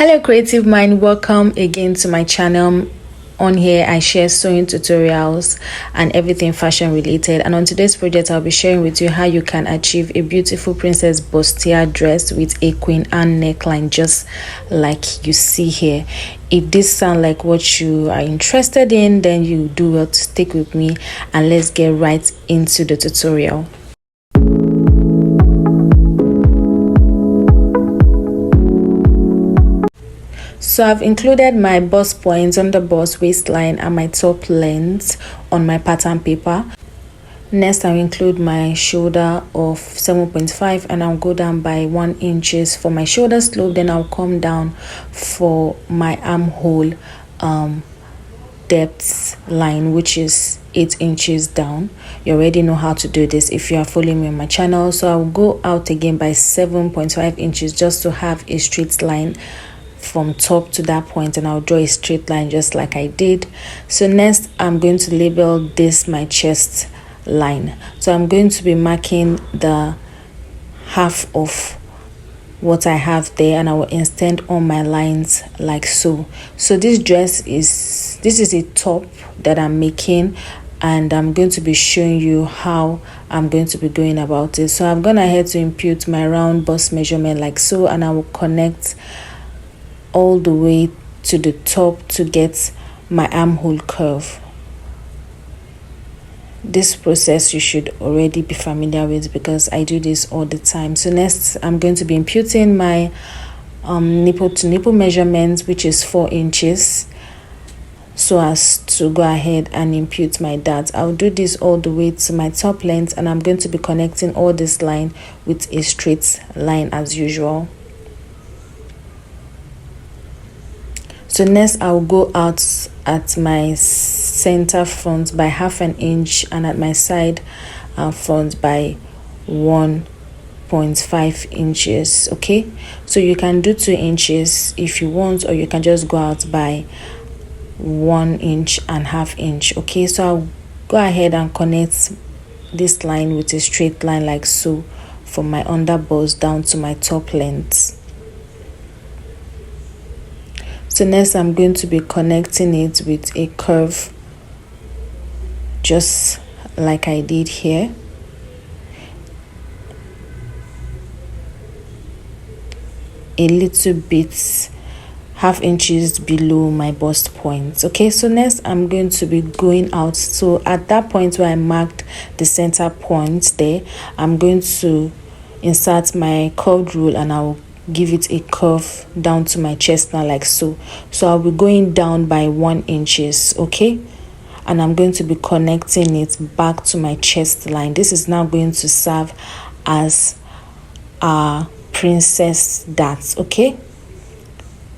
Hello creative mind, welcome again to my channel. On here I share sewing tutorials and everything fashion related, and on today's project I'll be sharing with you how you can achieve a beautiful Princess Bustier dress with a Queen Ann neckline, just like you see here. If this sounds like what you are interested in, then you do well to stick with me and let's get right into the tutorial. So I've included my bust points on the bust waistline and my top length on my pattern paper. Next I'll include my shoulder of 7.5 and I'll go down by 1 inches for my shoulder slope. Then I'll come down for my armhole depth line, which is 8 inches down. You already know how to do this if you are following me on my channel. So I'll go out again by 7.5 inches just to have a straight line from top to that point, and I'll draw a straight line just like I did. So next I'm going to label this my chest line. So I'm going to be marking the half of what I have there and I will extend on my lines like so. So this is a top that I'm making, and I'm going to be showing you how I'm going to be going about it. So I'm gonna head to impute my round bust measurement like so, and I will connect all the way to the top to get my armhole curve. This process you should already be familiar with because I do this all the time. So next I'm going to be imputing my nipple to nipple measurement, which is 4 inches, so as to go ahead and impute my dart. I'll do this all the way to my top length, and I'm going to be connecting all this line with a straight line as usual. So next I'll go out at my center front by 1/2 inch and at my side front by 1.5 inches. Okay, so you can do 2 inches if you want, or you can just go out by 1 inch and 1/2 inch. Okay, so I'll go ahead and connect this line with a straight line like so from my under bust down to my top length. So next I'm going to be connecting it with a curve just like I did here. A little bit 1/2 inches below my bust point. Okay, so next I'm going to be going out. So at that point where I marked the center point there, I'm going to insert my curved rule and I'll give it a curve down to my chest now like so. So I'll be going down by 1 inches. Okay, and I'm going to be connecting it back to my chest line. This is now going to serve as a princess dart. Okay,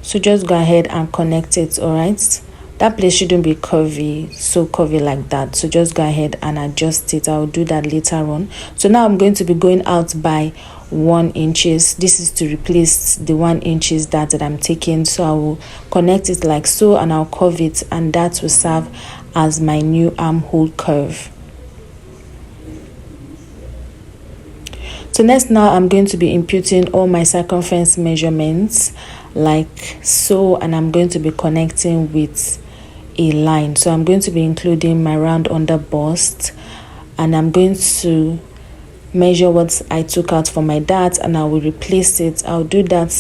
so just go ahead and connect it. All right, that place shouldn't be so curvy like that, so just go ahead and adjust it. I'll do that later on. So now I'm going to be going out by 1 inches. This is to replace the 1 inches dart that I'm taking. So I will connect it like so and I'll curve it, and that will serve as my new armhole curve. So next now I'm going to be imputing all my circumference measurements like so, and I'm going to be connecting with a line. So I'm going to be including my round under bust, and I'm going to measure what I took out for my dart and I will replace it. I'll do that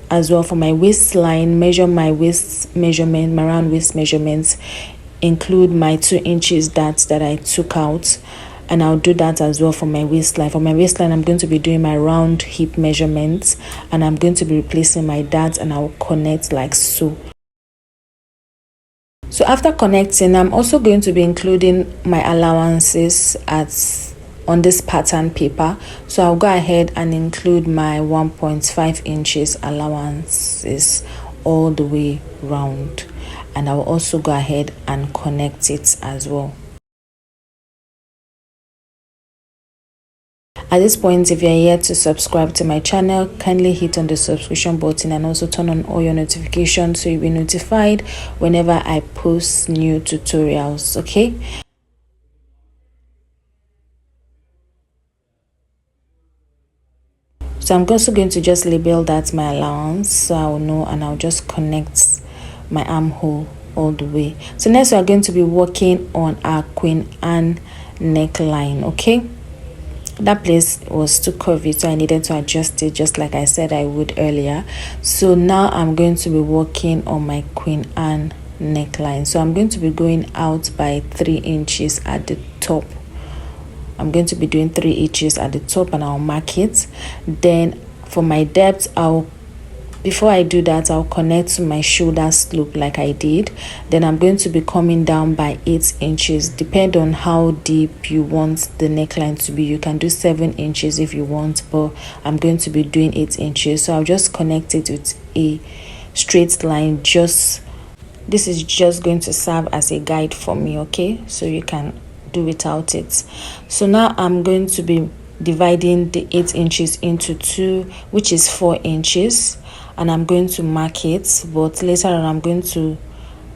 as well for my waistline. Measure my waist measurement, my round waist measurements, include my 2 inches dart that I took out, and I'll do that as well for my waistline. For my waistline I'm going to be doing my round hip measurements, and I'm going to be replacing my dart and I'll connect like so. So after connecting, I'm also going to be including my allowances on this pattern paper. So I'll go ahead and include my 1.5 inches allowances all the way round, and I'll also go ahead and connect it as well. At this point, if you're yet to subscribe to my channel, kindly hit on the subscription button and also turn on all your notifications so you'll be notified whenever I post new tutorials. Okay, So I'm also going to just label that my allowance, so I'll know, and I'll just connect my armhole all the way. So next we are going to be working on our Queen Ann neckline. Okay, that place was too curvy, so I needed to adjust it, just like I said I would earlier. So now I'm going to be working on my Queen Ann neckline. So I'm going to be going out by 3 inches at the top. I'm going to be doing 3 inches at the top, and I'll mark it. Then for my depth, before I do that, I'll connect to my shoulder slope like I did. Then I'm going to be coming down by 8 inches. Depend on how deep you want the neckline to be. You can do 7 inches if you want, but I'm going to be doing 8 inches. So I'll just connect it with a straight line. This is just going to serve as a guide for me, okay? So you can do without it. So now I'm going to be dividing the 8 inches into 2, which is 4 inches, and I'm going to mark it, but later on I'm going to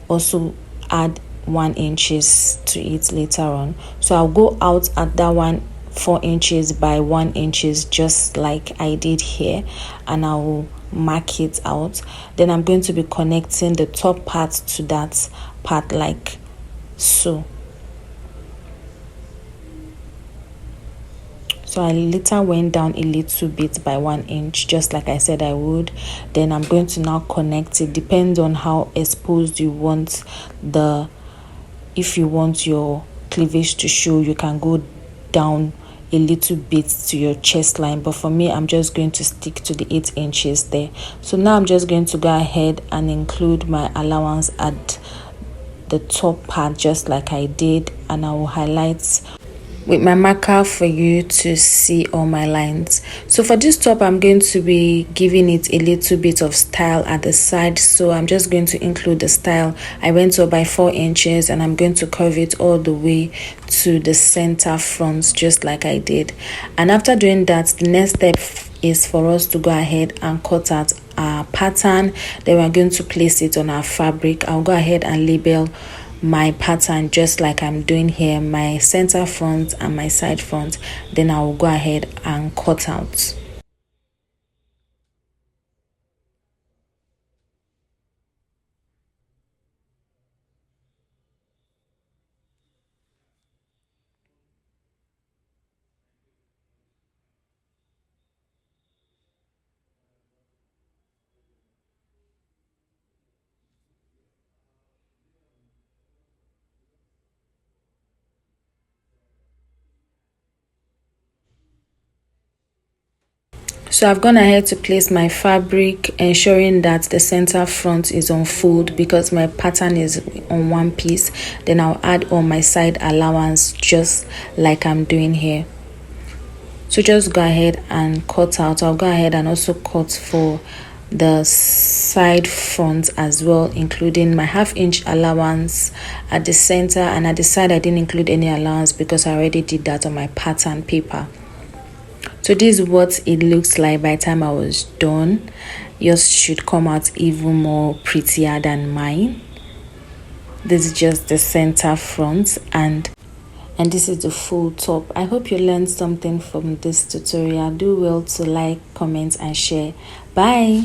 also add 1 inches to it later on. So I'll go out at that 4 inches by 1 inches, just like I did here, and I will mark it out. Then I'm going to be connecting the top part to that part like so. So I later went down a little bit by 1 inch, just like I said I would. Then I'm going to now connect it. Depends on how exposed you want if you want your cleavage to show, you can go down a little bit to your chest line, but for me I'm just going to stick to the 8 inches there. So now I'm just going to go ahead and include my allowance at the top part, just like I did, and I will highlight with my marker for you to see all my lines. So for this top, I'm going to be giving it a little bit of style at the side, so I'm just going to include the style. I went up by 4 inches, and I'm going to curve it all the way to the center front, just like I did. And after doing that, the next step is for us to go ahead and cut out our pattern. Then we're going to place it on our fabric. I'll go ahead and label my pattern just like I'm doing here, my center front and my side front. Then I will go ahead and cut out. So I've gone ahead to place my fabric, ensuring that the center front is on fold because my pattern is on one piece. Then I'll add on my side allowance just like I'm doing here. So just go ahead and cut out. I'll go ahead and also cut for the side front as well, including my 1/2 inch allowance at the center, and at the side I didn't include any allowance because I already did that on my pattern paper. So this is what it looks like by the time I was done. Yours should come out even more prettier than mine. This is just the center front, and this is the full top. I hope you learned something from this tutorial. Do well to like, comment and share. Bye.